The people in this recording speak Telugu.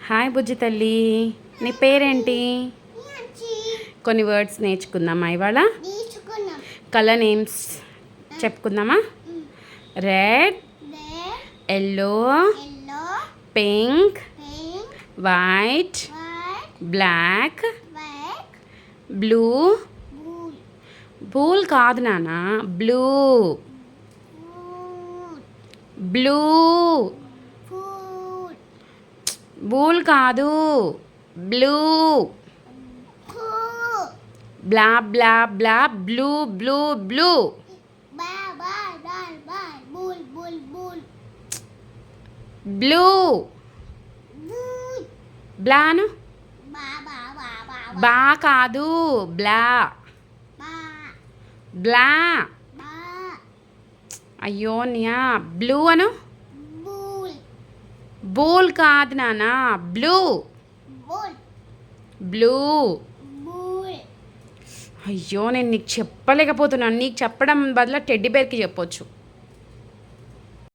హాయ్ బుజ్జి తల్లి, నీ పేరేంటి? కొన్ని వర్డ్స్ నేర్చుకుందామా ఇవాళ? కలర్ నేమ్స్ చెప్పుకుందామా? Red, yellow, pink, white, black, blue. బూల్ కాదు నాన్న, బ్లూ. బ్లూ. బూల్ కాదు, బ్లూ. బ్లా బ్లా బ్లా, బ్లూ బ్లూ బ్లూ. బ్లూ. బ్లాను బా కాదు, బ్లా. బ్లా. అయ్యో నియా, బ్లూ అను. బూల్ కాదు నానా, బ్లూ. బ్లూ. అయ్యో నేను నీకు చెప్పలేకపోతున్నాను, నీకు చెప్పడం బదులు టెడ్డీ బేర్కి చెప్పొచ్చు.